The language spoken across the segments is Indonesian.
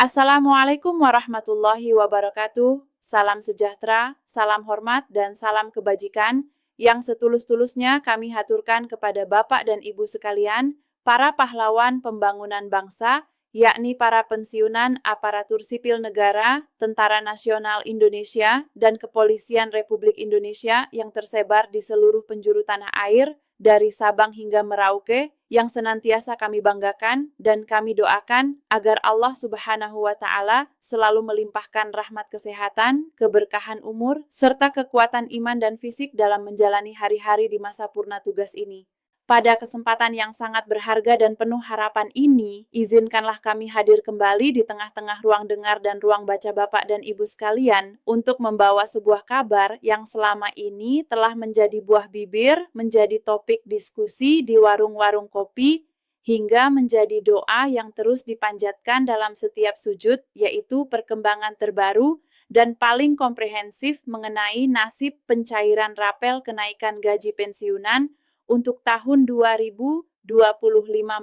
Assalamualaikum warahmatullahi wabarakatuh. Salam sejahtera, salam hormat, dan salam kebajikan yang setulus-tulusnya kami haturkan kepada Bapak dan Ibu sekalian, para pahlawan pembangunan bangsa, yakni para pensiunan aparatur sipil negara, Tentara Nasional Indonesia, dan Kepolisian Republik Indonesia yang tersebar di seluruh penjuru tanah air, dari Sabang hingga Merauke, yang senantiasa kami banggakan dan kami doakan agar Allah Subhanahu wa Ta'ala selalu melimpahkan rahmat kesehatan, keberkahan umur, serta kekuatan iman dan fisik dalam menjalani hari-hari di masa purna tugas ini. Pada kesempatan yang sangat berharga dan penuh harapan ini, izinkanlah kami hadir kembali di tengah-tengah ruang dengar dan ruang baca Bapak dan Ibu sekalian untuk membawa sebuah kabar yang selama ini telah menjadi buah bibir, menjadi topik diskusi di warung-warung kopi, hingga menjadi doa yang terus dipanjatkan dalam setiap sujud, yaitu perkembangan terbaru dan paling komprehensif mengenai nasib pencairan rapel kenaikan gaji pensiunan untuk tahun 2025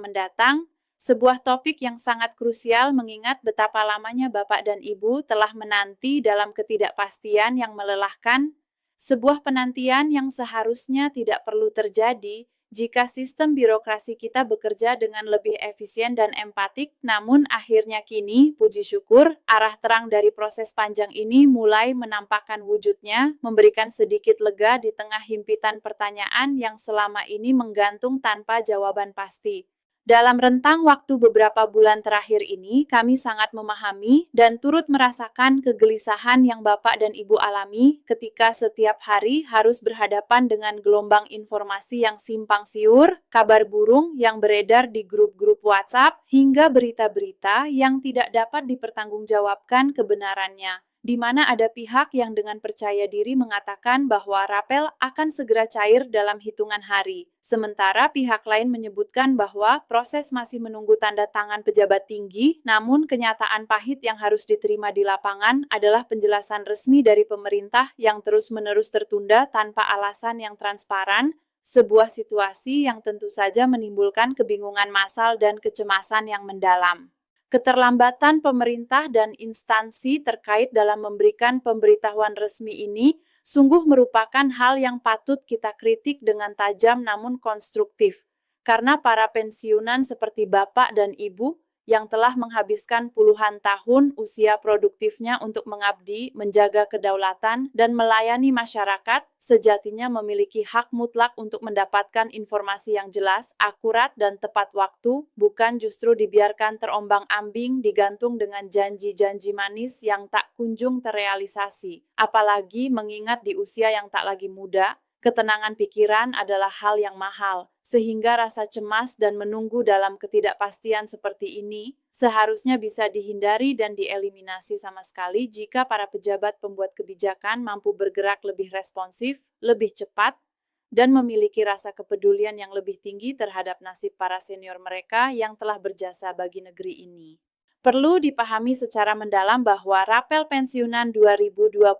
mendatang, sebuah topik yang sangat krusial mengingat betapa lamanya Bapak dan Ibu telah menanti dalam ketidakpastian yang melelahkan, sebuah penantian yang seharusnya tidak perlu terjadi jika sistem birokrasi kita bekerja dengan lebih efisien dan empatik, namun akhirnya kini, puji syukur, arah terang dari proses panjang ini mulai menampakkan wujudnya, memberikan sedikit lega di tengah himpitan pertanyaan yang selama ini menggantung tanpa jawaban pasti. Dalam rentang waktu beberapa bulan terakhir ini, kami sangat memahami dan turut merasakan kegelisahan yang Bapak dan Ibu alami ketika setiap hari harus berhadapan dengan gelombang informasi yang simpang siur, kabar burung yang beredar di grup-grup WhatsApp, hingga berita-berita yang tidak dapat dipertanggungjawabkan kebenarannya, di mana ada pihak yang dengan percaya diri mengatakan bahwa rapel akan segera cair dalam hitungan hari. Sementara pihak lain menyebutkan bahwa proses masih menunggu tanda tangan pejabat tinggi, namun kenyataan pahit yang harus diterima di lapangan adalah penjelasan resmi dari pemerintah yang terus-menerus tertunda tanpa alasan yang transparan, sebuah situasi yang tentu saja menimbulkan kebingungan massal dan kecemasan yang mendalam. Keterlambatan pemerintah dan instansi terkait dalam memberikan pemberitahuan resmi ini sungguh merupakan hal yang patut kita kritik dengan tajam namun konstruktif, karena para pensiunan seperti Bapak dan Ibu yang telah menghabiskan puluhan tahun usia produktifnya untuk mengabdi, menjaga kedaulatan, dan melayani masyarakat, sejatinya memiliki hak mutlak untuk mendapatkan informasi yang jelas, akurat, dan tepat waktu, bukan justru dibiarkan terombang-ambing digantung dengan janji-janji manis yang tak kunjung terrealisasi. Apalagi mengingat di usia yang tak lagi muda, ketenangan pikiran adalah hal yang mahal, sehingga rasa cemas dan menunggu dalam ketidakpastian seperti ini seharusnya bisa dihindari dan dieliminasi sama sekali jika para pejabat pembuat kebijakan mampu bergerak lebih responsif, lebih cepat, dan memiliki rasa kepedulian yang lebih tinggi terhadap nasib para senior mereka yang telah berjasa bagi negeri ini. Perlu dipahami secara mendalam bahwa rapel pensiunan 2025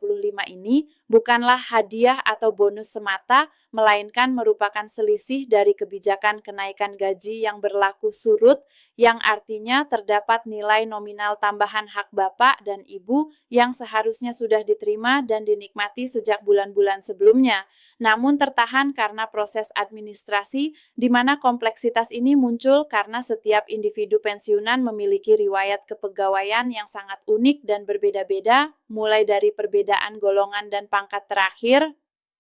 ini bukanlah hadiah atau bonus semata, melainkan merupakan selisih dari kebijakan kenaikan gaji yang berlaku surut, yang artinya terdapat nilai nominal tambahan hak Bapak dan Ibu yang seharusnya sudah diterima dan dinikmati sejak bulan-bulan sebelumnya, namun tertahan karena proses administrasi di mana kompleksitas ini muncul karena setiap individu pensiunan memiliki riwayat kepegawaian yang sangat unik dan berbeda-beda, mulai dari perbedaan golongan dan pangkat terakhir,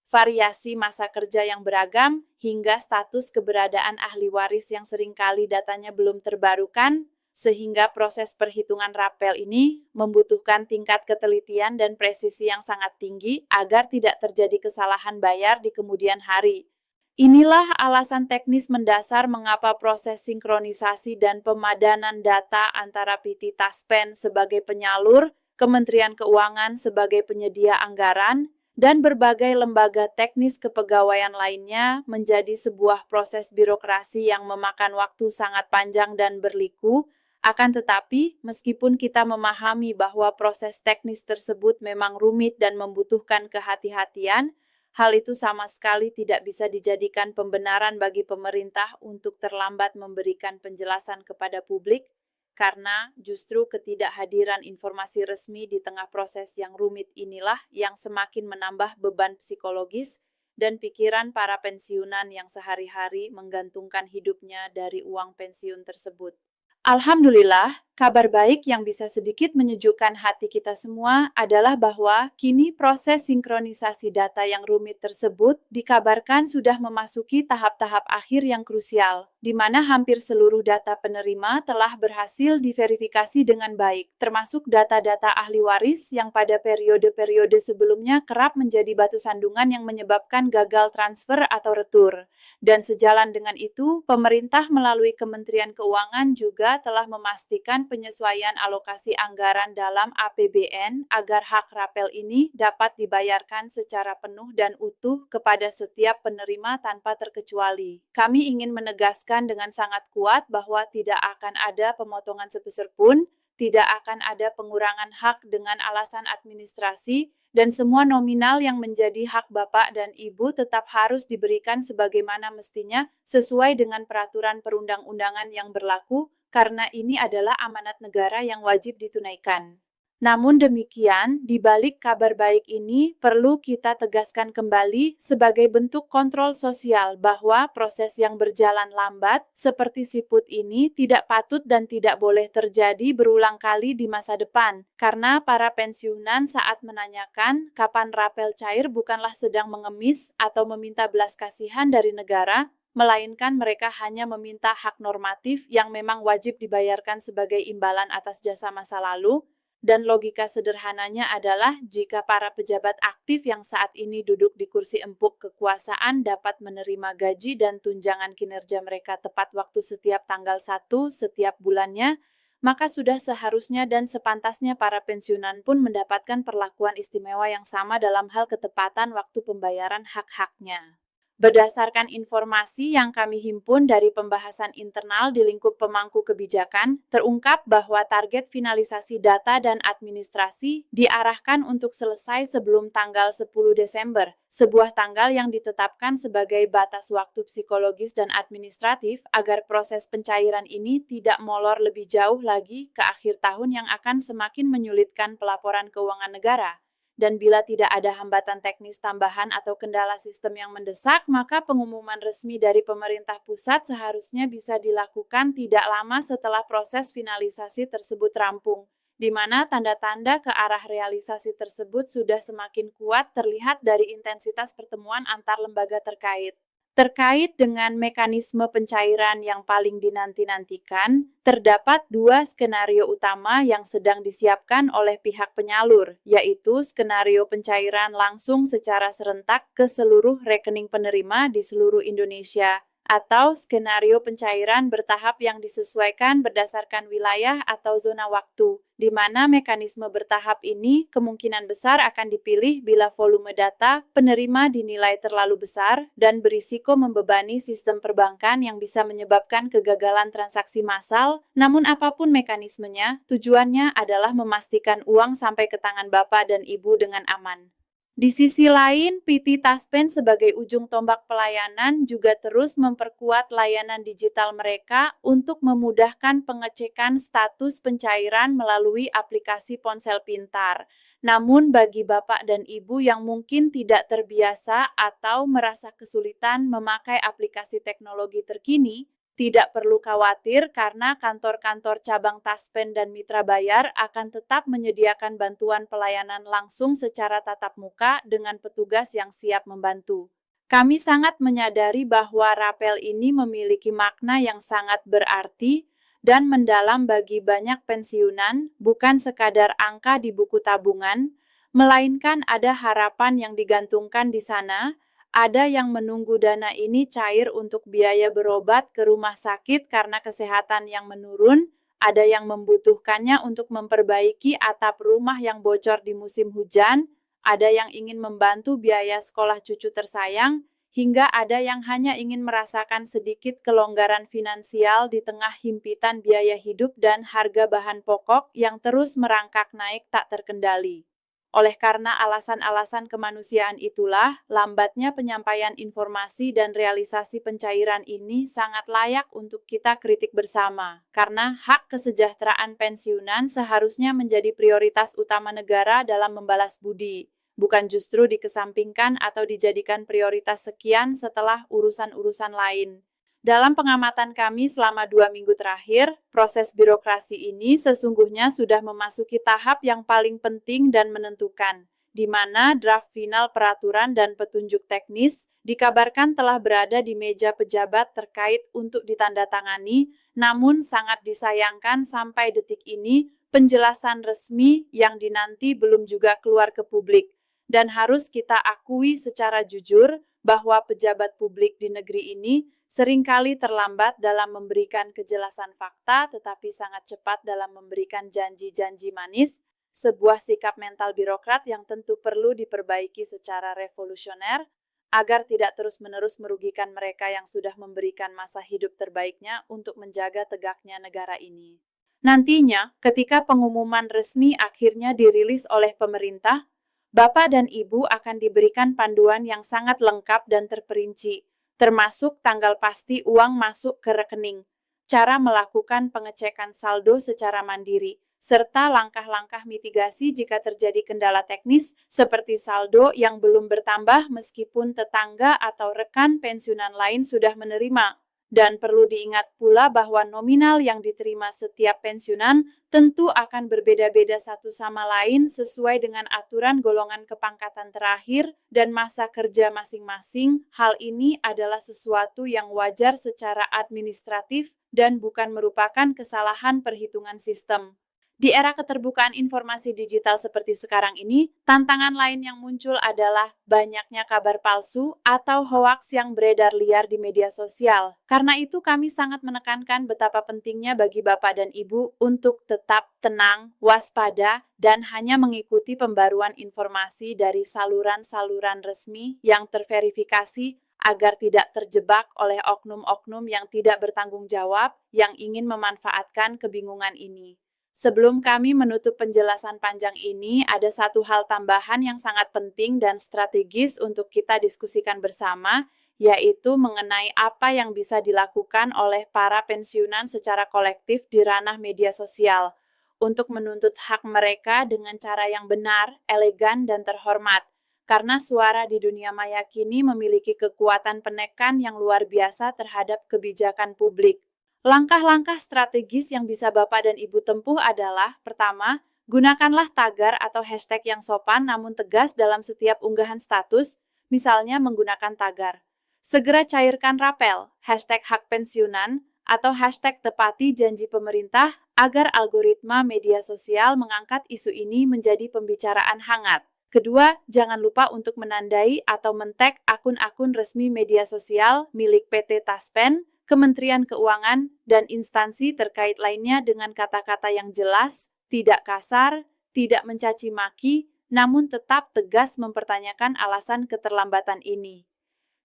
variasi masa kerja yang beragam, hingga status keberadaan ahli waris yang seringkali datanya belum terbarukan, sehingga proses perhitungan rapel ini membutuhkan tingkat ketelitian dan presisi yang sangat tinggi agar tidak terjadi kesalahan bayar di kemudian hari. Inilah alasan teknis mendasar mengapa proses sinkronisasi dan pemadanan data antara PT Taspen sebagai penyalur, Kementerian Keuangan sebagai penyedia anggaran, dan berbagai lembaga teknis kepegawaian lainnya menjadi sebuah proses birokrasi yang memakan waktu sangat panjang dan berliku. Akan tetapi, meskipun kita memahami bahwa proses teknis tersebut memang rumit dan membutuhkan kehati-hatian, hal itu sama sekali tidak bisa dijadikan pembenaran bagi pemerintah untuk terlambat memberikan penjelasan kepada publik, karena justru ketidakhadiran informasi resmi di tengah proses yang rumit inilah yang semakin menambah beban psikologis dan pikiran para pensiunan yang sehari-hari menggantungkan hidupnya dari uang pensiun tersebut. Alhamdulillah, kabar baik yang bisa sedikit menyejukkan hati kita semua adalah bahwa kini proses sinkronisasi data yang rumit tersebut dikabarkan sudah memasuki tahap-tahap akhir yang krusial, di mana hampir seluruh data penerima telah berhasil diverifikasi dengan baik, termasuk data-data ahli waris yang pada periode-periode sebelumnya kerap menjadi batu sandungan yang menyebabkan gagal transfer atau retur. Dan sejalan dengan itu, pemerintah melalui Kementerian Keuangan juga telah memastikan penyesuaian alokasi anggaran dalam APBN agar hak rapel ini dapat dibayarkan secara penuh dan utuh kepada setiap penerima tanpa terkecuali. Kami ingin menegaskan dengan sangat kuat bahwa tidak akan ada pemotongan sepeser pun, tidak akan ada pengurangan hak dengan alasan administrasi, dan semua nominal yang menjadi hak Bapak dan Ibu tetap harus diberikan sebagaimana mestinya sesuai dengan peraturan perundang-undangan yang berlaku, karena ini adalah amanat negara yang wajib ditunaikan. Namun demikian, di balik kabar baik ini perlu kita tegaskan kembali sebagai bentuk kontrol sosial bahwa proses yang berjalan lambat seperti siput ini tidak patut dan tidak boleh terjadi berulang kali di masa depan, karena para pensiunan saat menanyakan kapan rapel cair bukanlah sedang mengemis atau meminta belas kasihan dari negara, melainkan mereka hanya meminta hak normatif yang memang wajib dibayarkan sebagai imbalan atas jasa masa lalu. Dan logika sederhananya adalah jika para pejabat aktif yang saat ini duduk di kursi empuk kekuasaan dapat menerima gaji dan tunjangan kinerja mereka tepat waktu setiap tanggal 1 setiap bulannya, maka sudah seharusnya dan sepantasnya para pensiunan pun mendapatkan perlakuan istimewa yang sama dalam hal ketepatan waktu pembayaran hak-haknya. Berdasarkan informasi yang kami himpun dari pembahasan internal di lingkup pemangku kebijakan, terungkap bahwa target finalisasi data dan administrasi diarahkan untuk selesai sebelum tanggal 10 Desember, sebuah tanggal yang ditetapkan sebagai batas waktu psikologis dan administratif agar proses pencairan ini tidak molor lebih jauh lagi ke akhir tahun yang akan semakin menyulitkan pelaporan keuangan negara. Dan bila tidak ada hambatan teknis tambahan atau kendala sistem yang mendesak, maka pengumuman resmi dari pemerintah pusat seharusnya bisa dilakukan tidak lama setelah proses finalisasi tersebut rampung, di mana tanda-tanda ke arah realisasi tersebut sudah semakin kuat terlihat dari intensitas pertemuan antar lembaga terkait. Terkait dengan mekanisme pencairan yang paling dinanti-nantikan, terdapat dua skenario utama yang sedang disiapkan oleh pihak penyalur, yaitu skenario pencairan langsung secara serentak ke seluruh rekening penerima di seluruh Indonesia, atau skenario pencairan bertahap yang disesuaikan berdasarkan wilayah atau zona waktu, di mana mekanisme bertahap ini kemungkinan besar akan dipilih bila volume data penerima dinilai terlalu besar dan berisiko membebani sistem perbankan yang bisa menyebabkan kegagalan transaksi massal. Namun apapun mekanismenya, tujuannya adalah memastikan uang sampai ke tangan Bapak dan Ibu dengan aman. Di sisi lain, PT Taspen sebagai ujung tombak pelayanan juga terus memperkuat layanan digital mereka untuk memudahkan pengecekan status pencairan melalui aplikasi ponsel pintar. Namun bagi Bapak dan Ibu yang mungkin tidak terbiasa atau merasa kesulitan memakai aplikasi teknologi terkini, tidak perlu khawatir karena kantor-kantor cabang Taspen dan Mitra Bayar akan tetap menyediakan bantuan pelayanan langsung secara tatap muka dengan petugas yang siap membantu. Kami sangat menyadari bahwa rapel ini memiliki makna yang sangat berarti dan mendalam bagi banyak pensiunan, bukan sekadar angka di buku tabungan, melainkan ada harapan yang digantungkan di sana. Ada yang menunggu dana ini cair untuk biaya berobat ke rumah sakit karena kesehatan yang menurun, ada yang membutuhkannya untuk memperbaiki atap rumah yang bocor di musim hujan, ada yang ingin membantu biaya sekolah cucu tersayang, hingga ada yang hanya ingin merasakan sedikit kelonggaran finansial di tengah himpitan biaya hidup dan harga bahan pokok yang terus merangkak naik tak terkendali. Oleh karena alasan-alasan kemanusiaan itulah, lambatnya penyampaian informasi dan realisasi pencairan ini sangat layak untuk kita kritik bersama. Karena hak kesejahteraan pensiunan seharusnya menjadi prioritas utama negara dalam membalas budi, bukan justru dikesampingkan atau dijadikan prioritas sekian setelah urusan-urusan lain. Dalam pengamatan kami selama 2 minggu terakhir, proses birokrasi ini sesungguhnya sudah memasuki tahap yang paling penting dan menentukan, di mana draft final peraturan dan petunjuk teknis dikabarkan telah berada di meja pejabat terkait untuk ditandatangani, namun sangat disayangkan sampai detik ini penjelasan resmi yang dinanti belum juga keluar ke publik. Dan harus kita akui secara jujur bahwa pejabat publik di negeri ini seringkali terlambat dalam memberikan kejelasan fakta, tetapi sangat cepat dalam memberikan janji-janji manis, sebuah sikap mental birokrat yang tentu perlu diperbaiki secara revolusioner, agar tidak terus-menerus merugikan mereka yang sudah memberikan masa hidup terbaiknya untuk menjaga tegaknya negara ini. Nantinya, ketika pengumuman resmi akhirnya dirilis oleh pemerintah, Bapak dan Ibu akan diberikan panduan yang sangat lengkap dan terperinci, termasuk tanggal pasti uang masuk ke rekening, cara melakukan pengecekan saldo secara mandiri, serta langkah-langkah mitigasi jika terjadi kendala teknis seperti saldo yang belum bertambah meskipun tetangga atau rekan pensiunan lain sudah menerima. Dan perlu diingat pula bahwa nominal yang diterima setiap pensiunan tentu akan berbeda-beda satu sama lain sesuai dengan aturan golongan kepangkatan terakhir dan masa kerja masing-masing. Hal ini adalah sesuatu yang wajar secara administratif dan bukan merupakan kesalahan perhitungan sistem. Di era keterbukaan informasi digital seperti sekarang ini, tantangan lain yang muncul adalah banyaknya kabar palsu atau hoaks yang beredar liar di media sosial. Karena itu kami sangat menekankan betapa pentingnya bagi Bapak dan Ibu untuk tetap tenang, waspada, dan hanya mengikuti pembaruan informasi dari saluran-saluran resmi yang terverifikasi agar tidak terjebak oleh oknum-oknum yang tidak bertanggung jawab yang ingin memanfaatkan kebingungan ini. Sebelum kami menutup penjelasan panjang ini, ada satu hal tambahan yang sangat penting dan strategis untuk kita diskusikan bersama, yaitu mengenai apa yang bisa dilakukan oleh para pensiunan secara kolektif di ranah media sosial untuk menuntut hak mereka dengan cara yang benar, elegan, dan terhormat. Karena suara di dunia maya kini memiliki kekuatan penekan yang luar biasa terhadap kebijakan publik. Langkah-langkah strategis yang bisa Bapak dan Ibu tempuh adalah, pertama, gunakanlah tagar atau hashtag yang sopan namun tegas dalam setiap unggahan status, misalnya menggunakan tagar. Segera cairkan rapel, hashtag hak pensiunan, atau hashtag tepati janji pemerintah agar algoritma media sosial mengangkat isu ini menjadi pembicaraan hangat. Kedua, jangan lupa untuk menandai atau men-tag akun-akun resmi media sosial milik PT Taspen, Kementerian Keuangan, dan instansi terkait lainnya dengan kata-kata yang jelas, tidak kasar, tidak mencaci maki, namun tetap tegas mempertanyakan alasan keterlambatan ini.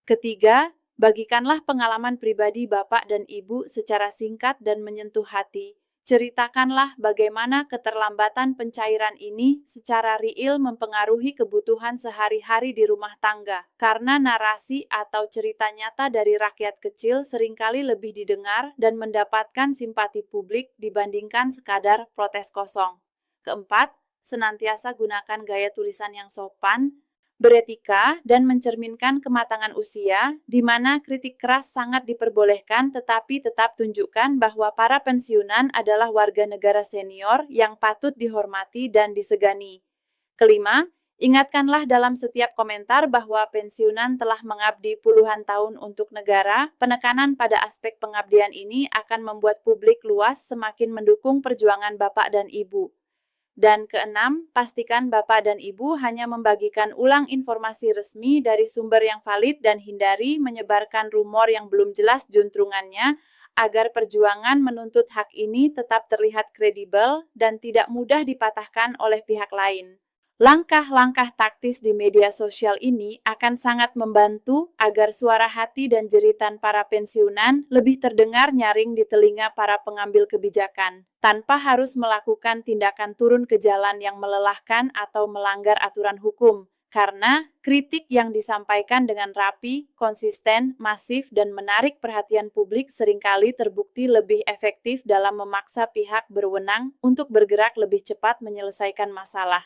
Ketiga, bagikanlah pengalaman pribadi Bapak dan Ibu secara singkat dan menyentuh hati. Ceritakanlah bagaimana keterlambatan pencairan ini secara real mempengaruhi kebutuhan sehari-hari di rumah tangga, karena narasi atau cerita nyata dari rakyat kecil seringkali lebih didengar dan mendapatkan simpati publik dibandingkan sekadar protes kosong. Keempat, senantiasa gunakan gaya tulisan yang sopan, beretika, dan mencerminkan kematangan usia, di mana kritik keras sangat diperbolehkan tetapi tetap tunjukkan bahwa para pensiunan adalah warga negara senior yang patut dihormati dan disegani. Kelima, ingatkanlah dalam setiap komentar bahwa pensiunan telah mengabdi puluhan tahun untuk negara. Penekanan pada aspek pengabdian ini akan membuat publik luas semakin mendukung perjuangan Bapak dan Ibu. Dan keenam, pastikan Bapak dan Ibu hanya membagikan ulang informasi resmi dari sumber yang valid dan hindari menyebarkan rumor yang belum jelas juntrungannya agar perjuangan menuntut hak ini tetap terlihat kredibel dan tidak mudah dipatahkan oleh pihak lain. Langkah-langkah taktis di media sosial ini akan sangat membantu agar suara hati dan jeritan para pensiunan lebih terdengar nyaring di telinga para pengambil kebijakan. tanpa harus melakukan tindakan turun ke jalan yang melelahkan atau melanggar aturan hukum. Karena kritik yang disampaikan dengan rapi, konsisten, masif, dan menarik perhatian publik seringkali terbukti lebih efektif dalam memaksa pihak berwenang untuk bergerak lebih cepat menyelesaikan masalah.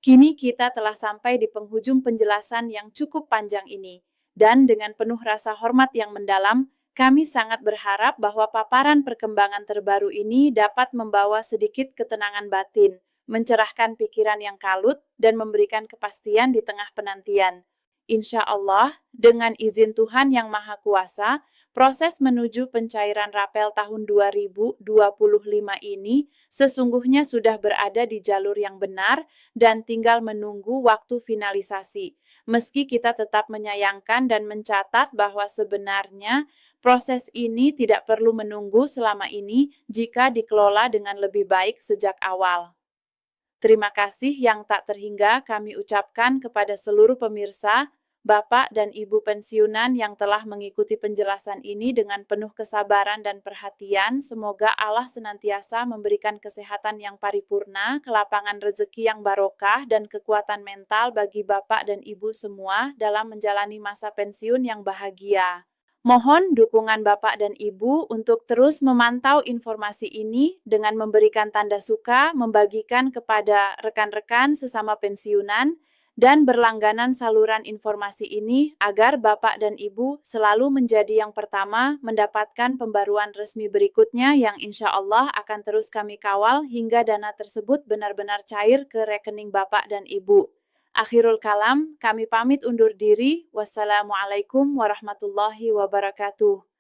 Kini kita telah sampai di penghujung penjelasan yang cukup panjang ini, dan dengan penuh rasa hormat yang mendalam, kami sangat berharap bahwa paparan perkembangan terbaru ini dapat membawa sedikit ketenangan batin, mencerahkan pikiran yang kalut, dan memberikan kepastian di tengah penantian. Insya Allah, dengan izin Tuhan Yang Maha Kuasa, proses menuju pencairan rapel tahun 2025 ini sesungguhnya sudah berada di jalur yang benar dan tinggal menunggu waktu finalisasi. Meski kita tetap menyayangkan dan mencatat bahwa sebenarnya proses ini tidak perlu menunggu selama ini jika dikelola dengan lebih baik sejak awal. Terima kasih yang tak terhingga kami ucapkan kepada seluruh pemirsa, Bapak dan Ibu pensiunan yang telah mengikuti penjelasan ini dengan penuh kesabaran dan perhatian. Semoga Allah senantiasa memberikan kesehatan yang paripurna, kelapangan rezeki yang barokah, dan kekuatan mental bagi Bapak dan Ibu semua dalam menjalani masa pensiun yang bahagia. Mohon dukungan Bapak dan Ibu untuk terus memantau informasi ini dengan memberikan tanda suka, membagikan kepada rekan-rekan sesama pensiunan, dan berlangganan saluran informasi ini agar Bapak dan Ibu selalu menjadi yang pertama mendapatkan pembaruan resmi berikutnya yang insya Allah akan terus kami kawal hingga dana tersebut benar-benar cair ke rekening Bapak dan Ibu. Akhirul kalam, kami pamit undur diri. Wassalamualaikum warahmatullahi wabarakatuh.